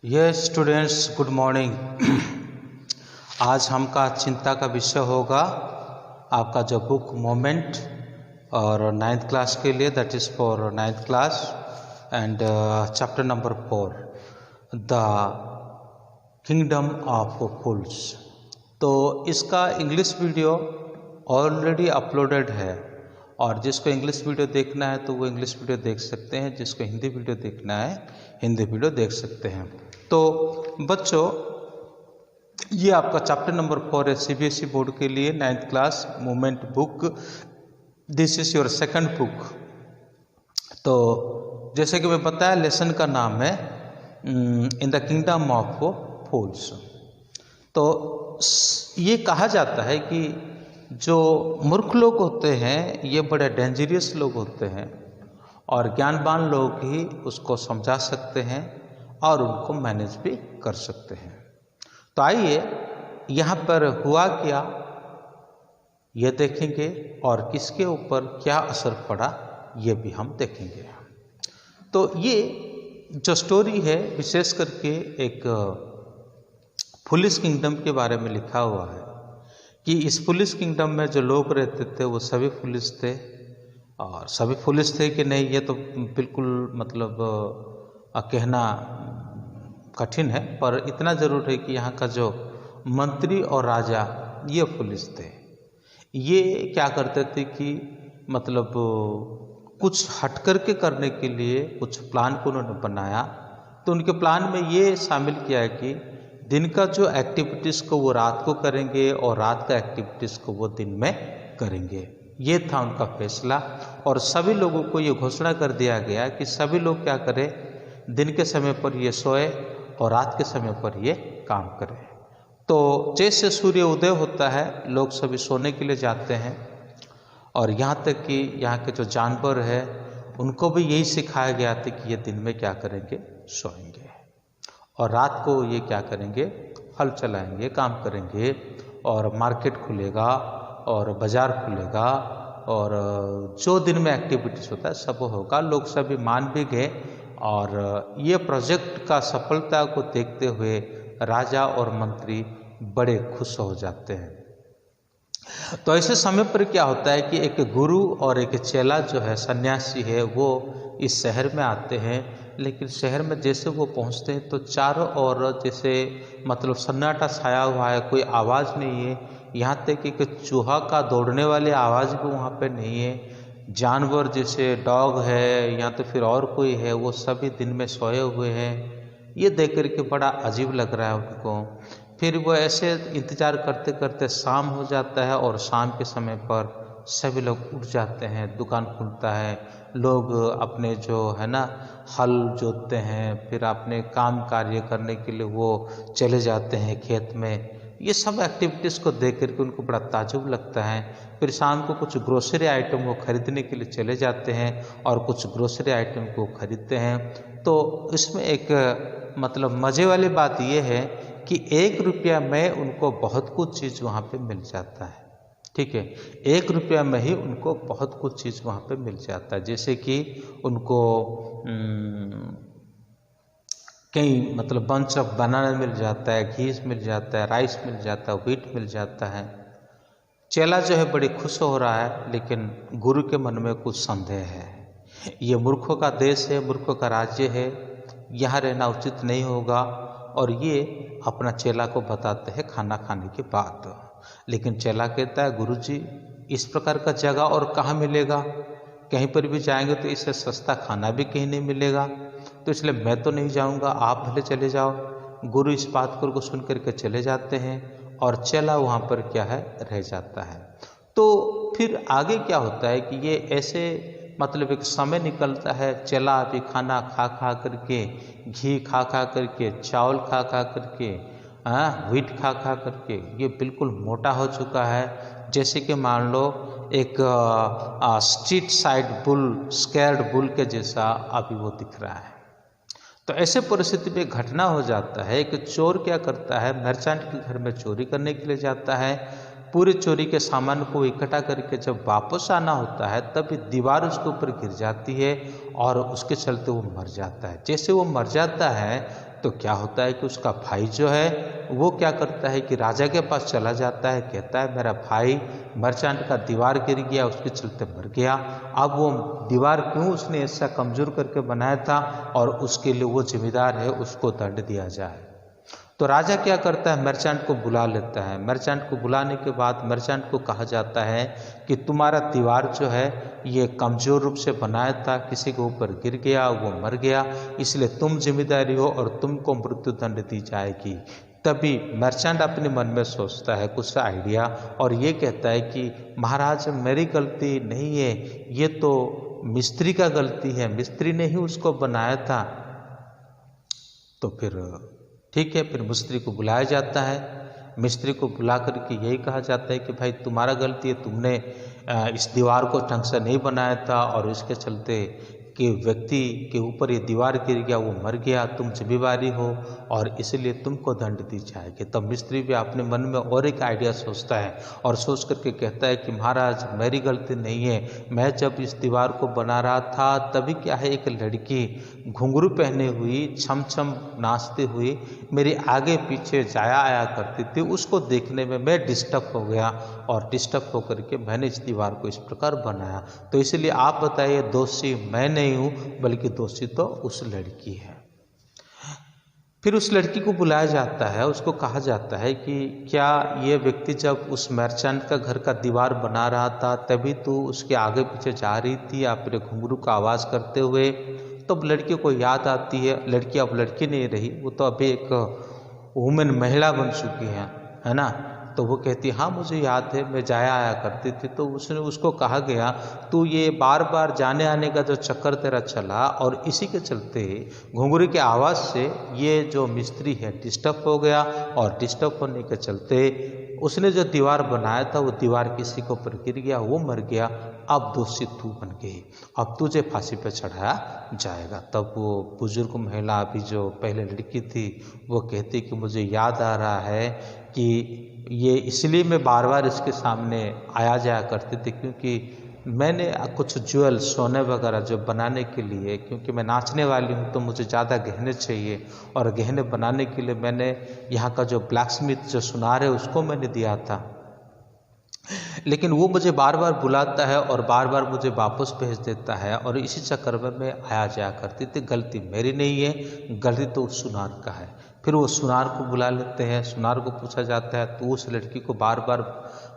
Yes students, good morning. आज हमका चिंता का विषय होगा आपका जो बुक मोमेंट और 9th क्लास के लिए, that is for 9th class and chapter number 4 the kingdom of fools. तो इसका इंग्लिश वीडियो ऑलरेडी अपलोडेड है और जिसको इंग्लिश वीडियो देखना है तो वो इंग्लिश वीडियो देख सकते हैं, जिसको हिंदी वीडियो देखना है हिंदी वीडियो देख सकते हैं। तो बच्चों, ये आपका चैप्टर नंबर 4 है सीबीएसई बोर्ड के लिए 9th class moment book. This is your second book. तो जैसे कि मैं बताया, लेसन का नाम है in the kingdom of fools. तो ये कहा जाता है कि जो मूर्ख लोग होते हैं ये बड़े डेंजरियस लोग होते हैं और ज्ञानवान लोग ही उसको समझा सकते हैं और उनको मैनेज भी कर सकते हैं। तो आइए यहाँ पर हुआ क्या ये देखेंगे और किसके ऊपर क्या असर पड़ा ये भी हम देखेंगे। तो ये जो स्टोरी है विशेष करके एक फुलिश किंगडम के बारे में लिखा हुआ है कि इस फुलिश किंगडम में जो लोग रहते थे वो सभी फुलिश थे। और सभी फुलिश थे कि नहीं ये तो बिल्कुल मतलब कहना कठिन है, पर इतना ज़रूर है कि यहाँ का जो मंत्री और राजा ये फुलिश थे। ये क्या करते थे कि मतलब कुछ हट करके करने के लिए कुछ प्लान को उन्होंने बनाया। तो उनके प्लान में ये शामिल किया है कि दिन का जो एक्टिविटीज़ को वो रात को करेंगे और रात का एक्टिविटीज़ को वो दिन में करेंगे। ये था उनका फैसला और सभी लोगों को ये घोषणा कर दिया गया कि सभी लोग क्या करें, दिन के समय पर ये सोए और रात के समय पर ये काम करें। तो जैसे सूर्य उदय होता है लोग सभी सोने के लिए जाते हैं और यहाँ तक कि यहाँ के जो जानवर है उनको भी यही सिखाया गया था कि ये दिन में क्या करेंगे, सोएंगे और रात को ये क्या करेंगे, हल चलाएंगे, काम करेंगे और मार्केट खुलेगा और बाज़ार खुलेगा और जो दिन में एक्टिविटीज़ होता है सब होगा। लोग सभी मान भी गए और ये प्रोजेक्ट का सफलता को देखते हुए राजा और मंत्री बड़े खुश हो जाते हैं। तो ऐसे समय पर क्या होता है कि एक गुरु और एक चेला जो है सन्यासी है वो इस शहर में आते हैं। लेकिन शहर में जैसे वो पहुंचते हैं तो चारों ओर जैसे मतलब सन्नाटा छाया हुआ है, कोई आवाज़ नहीं है। यहाँ तक कि एक चूहा का दौड़ने वाली आवाज़ भी वहाँ पे नहीं है। जानवर जैसे डॉग है या तो फिर और कोई है वो सभी दिन में सोए हुए हैं। ये देख कर के बड़ा अजीब लग रहा है उनको। फिर वो ऐसे इंतज़ार करते करते शाम हो जाता है और शाम के समय पर सभी लोग उठ जाते हैं, दुकान खुलता है, लोग अपने जो है ना हल जोतते हैं, फिर अपने काम कार्य करने के लिए वो चले जाते हैं खेत में। ये सब एक्टिविटीज़ को देख करके उनको बड़ा ताज्जुब लगता है। फिर शाम को कुछ ग्रोसरी आइटम को खरीदने के लिए चले जाते हैं और कुछ ग्रोसरी आइटम को खरीदते हैं। तो इसमें एक मतलब मज़े वाली बात यह है कि 1 रुपया में उनको बहुत कुछ चीज़ वहाँ पे मिल जाता है। ठीक है, 1 रुपया में ही उनको बहुत कुछ चीज़ वहाँ पे मिल जाता है। जैसे कि उनको कई मतलब बंच ऑफ बनाना मिल जाता है, घी मिल जाता है, राइस मिल जाता है, व्हीट मिल जाता है। चेला जो है बड़ी खुश हो रहा है, लेकिन गुरु के मन में कुछ संदेह है। ये मूर्खों का देश है, मूर्खों का राज्य है, यहाँ रहना उचित नहीं होगा। और ये अपना चेला को बताते हैं खाना खाने के बाद। लेकिन चेला कहता है गुरुजी इस प्रकार का जगह और कहाँ मिलेगा, कहीं पर भी जाएंगे तो इससे सस्ता खाना भी कहीं नहीं मिलेगा, तो इसलिए मैं तो नहीं जाऊंगा, आप भले चले जाओ। गुरु इस बात को सुन करके चले जाते हैं और चेला वहाँ पर क्या है, रह जाता है। तो फिर आगे क्या होता है कि ये ऐसे मतलब एक समय निकलता है, चेला अभी खाना खा खा करके, घी खा खा करके, चावल खा खा करके, व्हीट खा खा करके ये बिल्कुल मोटा हो चुका है। जैसे कि मान लो एक street side bull, scared bull के जैसा अभी वो दिख रहा है। तो ऐसे परिस्थिति में घटना हो जाता है कि चोर क्या करता है, मर्चेंट के घर में चोरी करने के लिए जाता है। पूरे चोरी के सामान को इकट्ठा करके जब वापस आना होता है तब दीवार उसके ऊपर गिर जाती है और उसके चलते वो मर जाता है। जैसे वो मर जाता है तो क्या होता है कि उसका भाई जो है वो क्या करता है कि राजा के पास चला जाता है, कहता है मेरा भाई मर्चेंट का दीवार गिर गया, उसके चलते मर गया। अब वो दीवार क्यों उसने ऐसा कमज़ोर करके बनाया था और उसके लिए वो जिम्मेदार है, उसको दंड दिया जाए। तो राजा क्या करता है, मर्चेंट को बुला लेता है। मर्चेंट को बुलाने के बाद मर्चेंट को कहा जाता है कि तुम्हारा दीवार जो है ये कमज़ोर रूप से बनाया था, किसी के ऊपर गिर गया, वो मर गया, इसलिए तुम जिम्मेदारी हो और तुमको मृत्यु दंड दी जाएगी। तभी मर्चेंट अपने मन में सोचता है कुछ आइडिया और ये कहता है कि महाराज मेरी गलती नहीं है, ये तो मिस्त्री का गलती है, मिस्त्री ने ही उसको बनाया था। तो फिर ठीक है, फिर मिस्त्री को बुलाया जाता है। मिस्त्री को बुला करके यही कहा जाता है कि भाई तुम्हारा गलती है, तुमने इस दीवार को ढंग से नहीं बनाया था और इसके चलते कि व्यक्ति के ऊपर ये दीवार गिर गया, वो मर गया, तुम जिम्मेवारी हो और इसलिए तुमको दंड दी जाएगी। तब मिस्त्री भी अपने मन में और एक आइडिया सोचता है और सोच करके कहता है कि महाराज मेरी गलती नहीं है, मैं जब इस दीवार को बना रहा था तभी क्या है एक लड़की घुंघरू पहने हुई छम छम नाचती हुई मेरे आगे पीछे जाया आया करती थी, उसको देखने में मैं डिस्टर्ब हो गया और डिस्टर्ब होकर के मैंने इस दीवार को इस प्रकार बनाया। तो इसलिए आप बताइए दोषी मैं नहीं हूँ, बल्कि दोषी तो उस लड़की है। फिर उस लड़की को बुलाया जाता है, उसको कहा जाता है कि क्या ये व्यक्ति जब उस मर्चेंट का घर का दीवार बना रहा था तभी तो उसके आगे पीछे जा रही थी अपने घुंघरू का आवाज़ करते हुए? तब लड़की को याद आती है, लड़की अब लड़की नहीं रही, वो तो अभी एक वुमेन महिला बन चुकी है ना। तो वो कहती हाँ मुझे याद है, मैं जाया आया करती थी। तो उसको कहा गया तू ये बार बार जाने आने का जो चक्कर तेरा चला और इसी के चलते घुंघरू की आवाज़ से ये जो मिस्त्री है डिस्टर्ब हो गया और डिस्टर्ब होने के चलते उसने जो दीवार बनाया था वो दीवार किसी के ऊपर गिर गया, वो मर गया, अब दोषी तू बन गई, अब तुझे फांसी पे चढ़ाया जाएगा। तब वो बुजुर्ग महिला अभी जो पहले लड़की थी वो कहती कि मुझे याद आ रहा है कि ये इसलिए मैं बार बार इसके सामने आया जाया करती थी क्योंकि मैंने कुछ ज्वेल सोने वगैरह जो बनाने के लिए, क्योंकि मैं नाचने वाली हूँ तो मुझे ज़्यादा गहने चाहिए और गहने बनाने के लिए मैंने यहाँ का जो ब्लैक स्मिथ जो सुनार है उसको मैंने दिया था, लेकिन वो मुझे बार बार बुलाता है और बार बार मुझे वापस भेज देता है और इसी चक्कर में मैं आया जाया करती थी। गलती मेरी नहीं है, गलती तो उस सुनार का है। फिर वो सुनार को बुला लेते हैं, सुनार को पूछा जाता है तो उस लड़की को बार बार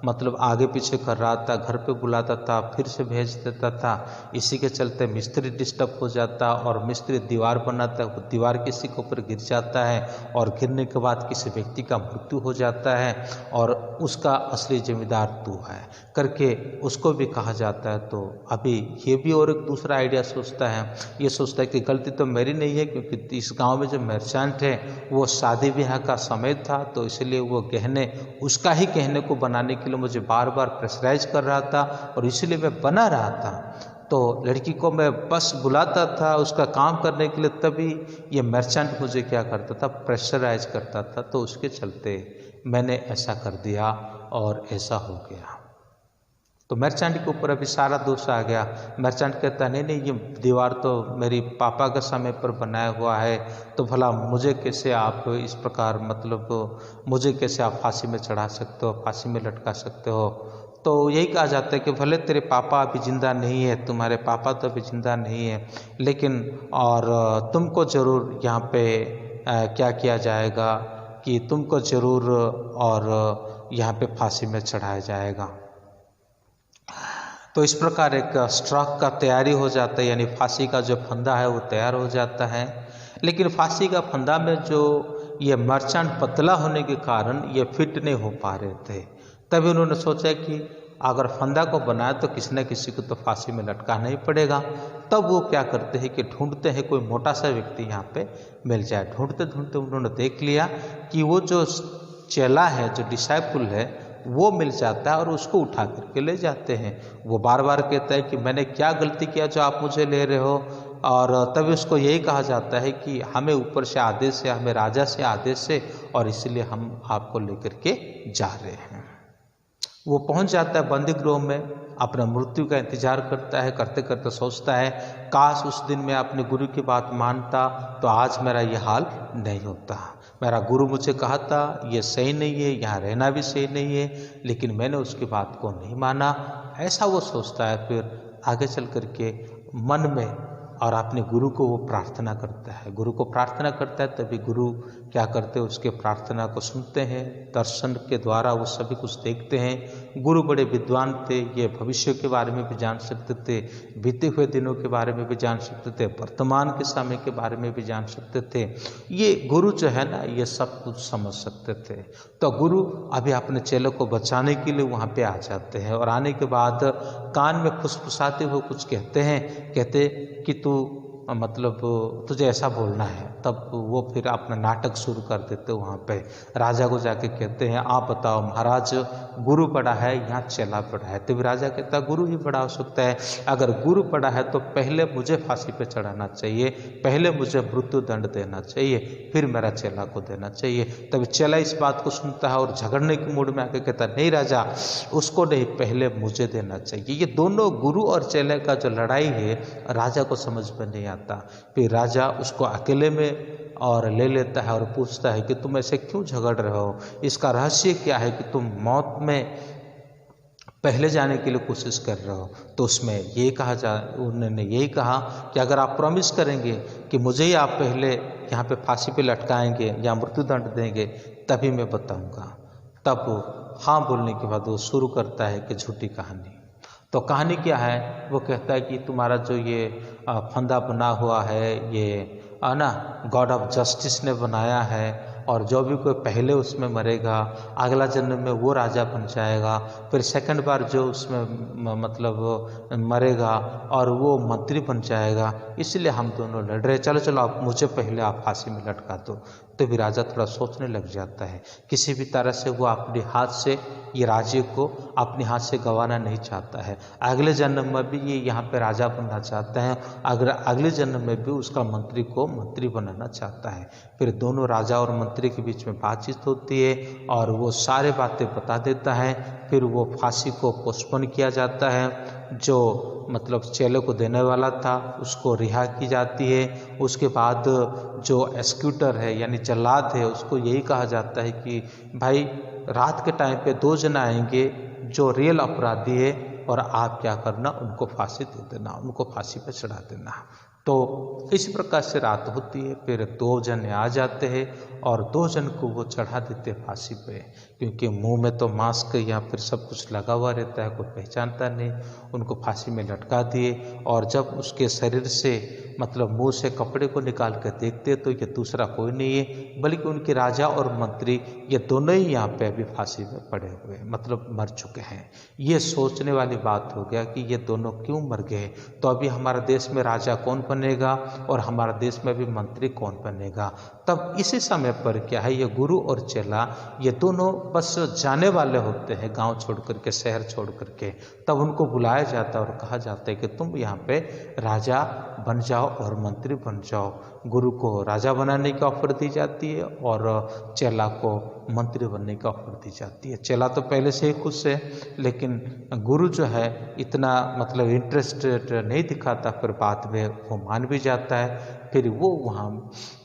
मतलब आगे पीछे कर रहा था, घर पे बुलाता था, फिर से भेज देता था। इसी के चलते मिस्त्री डिस्टर्ब हो जाता और मिस्त्री दीवार बनाता है, वो दीवार किसी के ऊपर गिर जाता है और गिरने के बाद किसी व्यक्ति का मृत्यु हो जाता है और उसका असली जिम्मेदार तू है करके उसको भी कहा जाता है। तो अभी ये भी और एक दूसरा आइडिया सोचता है, ये सोचता है कि गलती तो मेरी नहीं है क्योंकि इस गाँव में जो मर्चेंट है वो शादी ब्याह का समय था तो इसलिए वो गहने उसका ही गहने को बनाने के लिए मुझे बार बार प्रेशराइज कर रहा था और इसलिए मैं बना रहा था। तो लड़की को मैं बस बुलाता था उसका काम करने के लिए, तभी ये मर्चेंट मुझे क्या करता था, प्रेशराइज करता था। तो उसके चलते मैंने ऐसा कर दिया और ऐसा हो गया। तो मर्चेंट के ऊपर अभी सारा दोष आ गया। मर्चेंट कहता नहीं नहीं ये दीवार तो मेरी पापा के समय पर बनाया हुआ है, तो भला मुझे कैसे आप इस प्रकार मतलब मुझे कैसे आप फांसी में चढ़ा सकते हो, फांसी में लटका सकते हो। तो यही कहा जाता है कि भले तेरे पापा अभी ज़िंदा नहीं है, तुम्हारे पापा तो अभी ज़िंदा नहीं है, लेकिन और तुमको ज़रूर यहाँ पे क्या किया जाएगा कि तुमको ज़रूर और यहाँ पे फांसी में चढ़ाया जाएगा। तो इस प्रकार एक स्ट्रोक का तैयारी हो जाता है, यानी फांसी का जो फंदा है वो तैयार हो जाता है। लेकिन फांसी का फंदा में जो ये मर्चेंट पतला होने के कारण ये फिट नहीं हो पा रहे थे, तभी उन्होंने सोचा कि अगर फंदा को बनाया तो किसी न किसी को तो फांसी में लटकाना ही पड़ेगा। तब वो क्या करते हैं कि ढूंढते हैं कोई मोटा सा व्यक्ति यहाँ पे मिल जाए। ढूंढते ढूंढते उन्होंने देख लिया कि वो जो चेला है, जो डिसाइपल है, वो मिल जाता है और उसको उठा करके ले जाते हैं। वो बार बार कहता है कि मैंने क्या गलती किया जो आप मुझे ले रहे हो, और तभी उसको यही कहा जाता है कि हमें ऊपर से आदेश है, हमें राजा से आदेश है और इसलिए हम आपको लेकर के जा रहे हैं। वो पहुंच जाता है बंदी गृह में। अपना मृत्यु का इंतजार करता है, करते करते सोचता है काश उस दिन मैं अपने गुरु की बात मानता तो आज मेरा ये हाल नहीं होता। मेरा गुरु मुझे कहा था ये सही नहीं है, यहाँ रहना भी सही नहीं है, लेकिन मैंने उसकी बात को नहीं माना। ऐसा वो सोचता है। फिर आगे चल करके मन में और अपने गुरु को वो प्रार्थना करता है। गुरु को प्रार्थना करता है, तभी गुरु क्या करते हैं, उसके प्रार्थना को सुनते हैं। दर्शन के द्वारा वो सभी कुछ देखते हैं। गुरु बड़े विद्वान थे, ये भविष्य के बारे में भी जान सकते थे, बीते हुए दिनों के बारे में भी जान सकते थे, वर्तमान के समय के बारे में भी जान सकते थे। ये गुरु जो है ना, ये सब कुछ समझ सकते थे। तो गुरु अभी अपने चेलों को बचाने के लिए वहाँ पे आ जाते हैं और आने के बाद कान में फुसफुसाते हुए कुछ कहते कि तू मतलब तुझे ऐसा बोलना है। तब वो फिर अपना नाटक शुरू कर देते वहाँ पे। राजा को जाके कहते हैं आप बताओ महाराज, गुरु बड़ा है या चेला बड़ा है? तभी राजा कहता है गुरु ही बड़ा हो सकता है। अगर गुरु बड़ा है तो पहले मुझे फांसी पे चढ़ाना चाहिए, पहले मुझे मृत्यु दंड देना चाहिए, फिर मेरा चेला को देना चाहिए। तभी चेला इस बात को सुनता है और झगड़ने के मूड में आके कहता है नहीं राजा, उसको नहीं, पहले मुझे देना चाहिए। ये दोनों गुरु और चेले का जो लड़ाई है राजा को समझ में नहीं आता। फिर राजा उसको अकेले में और ले लेता है और पूछता है कि तुम ऐसे क्यों झगड़ रहे हो, इसका रहस्य क्या है कि तुम मौत में पहले जाने के लिए कोशिश कर रहे हो? तो उसमें ये उन्होंने यही कहा कि अगर आप प्रॉमिस करेंगे कि मुझे ही आप पहले यहाँ पे फांसी पे लटकाएंगे या मृत्युदंड देंगे तभी मैं बताऊंगा। तब हाँ बोलने के बाद वो शुरू करता है कि झूठी कहानी। तो कहानी क्या है? वो कहता है कि तुम्हारा जो ये फंदा बना हुआ है ये ना गॉड ऑफ जस्टिस ने बनाया है, और जो भी कोई पहले उसमें मरेगा अगला जन्म में वो राजा बन जाएगा, फिर सेकंड बार जो उसमें मतलब मरेगा और वो मंत्री बन जाएगा, इसलिए हम दोनों लड़ रहे। चलो चलो आप मुझे पहले आप फांसी में लटका दो। तो भी राजा थोड़ा सोचने लग जाता है। किसी भी तरह से वो अपने हाथ से ये राज्य को अपने हाथ से गंवाना नहीं चाहता है। अगले जन्म में भी ये यहाँ पे राजा बनना चाहता है, अगर अगले जन्म में भी उसका मंत्री को मंत्री बनाना चाहता है। फिर दोनों राजा और मंत्री के बीच में बातचीत होती है और वो सारे बातें बता देता है। फिर वो फांसी को पोस्टपोन किया जाता है। जो मतलब चेले को देने वाला था उसको रिहा की जाती है। उसके बाद जो एक्सिक्यूटर है यानी जल्लाद है उसको यही कहा जाता है कि भाई रात के टाइम पे 2 जन आएंगे जो रियल अपराधी है और आप क्या करना, उनको फांसी दे देना, उनको फांसी पे चढ़ा देना। तो इस प्रकार से रात होती है। फिर 2 जन आ जाते हैं और 2 जन को वो चढ़ा देते फांसी पे, क्योंकि मुंह में तो मास्क या फिर सब कुछ लगा हुआ रहता है, कोई पहचानता नहीं। उनको फांसी में लटका दिए और जब उसके शरीर से मतलब मुंह से कपड़े को निकाल कर देखते तो ये दूसरा कोई नहीं है बल्कि उनके राजा और मंत्री, ये दोनों ही यहाँ पे अभी फांसी में पड़े हुए मतलब मर चुके हैं। ये सोचने वाली बात हो गया कि ये दोनों क्यों मर गए, तो अभी हमारे देश में राजा कौन बनेगा और हमारे देश में भी मंत्री कौन बनेगा। तब इसी समय पर क्या है, ये गुरु और चेला ये दोनों बस जाने वाले होते हैं गांव छोड़ करके, शहर छोड़ करके। तब उनको बुलाया जाता है और कहा जाता है कि तुम यहाँ पे राजा बन जाओ और मंत्री बन जाओ। गुरु को राजा बनाने की ऑफर दी जाती है और चेला को मंत्री बनने की ऑफर दी जाती है। चेला तो पहले से ही खुश है, लेकिन गुरु जो है इतना मतलब इंटरेस्टेड नहीं दिखाता, फिर बाद में वो मान भी जाता है। फिर वो वहाँ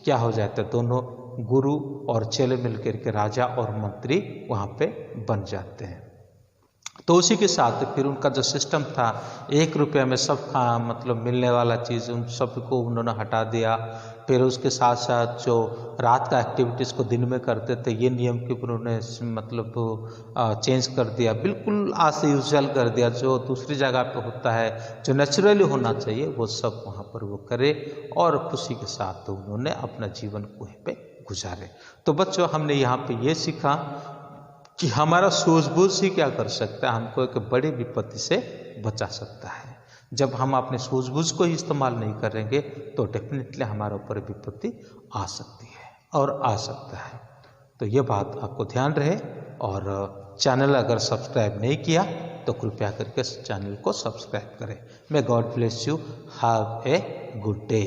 क्या हो जाता है, दोनों गुरु और चेले मिलकर के राजा और मंत्री वहाँ पे बन जाते हैं। तो उसी के साथ फिर उनका जो सिस्टम था 1 रुपये में सब मतलब मिलने वाला चीज़ उन सब को उन्होंने हटा दिया। फिर उसके साथ साथ जो रात का एक्टिविटीज़ को दिन में करते थे ये नियम के उन्होंने मतलब चेंज कर दिया, बिल्कुल आज यूजुअल कर दिया। जो दूसरी जगह पे होता है, जो नेचुरली होना चाहिए वो सब वहाँ पर वो करे और खुशी के साथ उन्होंने अपना जीवन कुएं पे गुजारे। तो बच्चों हमने यहाँ पे ये सीखा कि हमारा सूझबूझ ही क्या कर सकता है, हमको एक बड़ी विपत्ति से बचा सकता है। जब हम अपने सूझबूझ को ही इस्तेमाल नहीं करेंगे तो डेफिनेटली हमारे ऊपर विपत्ति आ सकती है और आ सकता है। तो ये बात आपको ध्यान रहे। और चैनल अगर सब्सक्राइब नहीं किया तो कृपया करके चैनल को सब्सक्राइब करें। May God bless you, have a good day.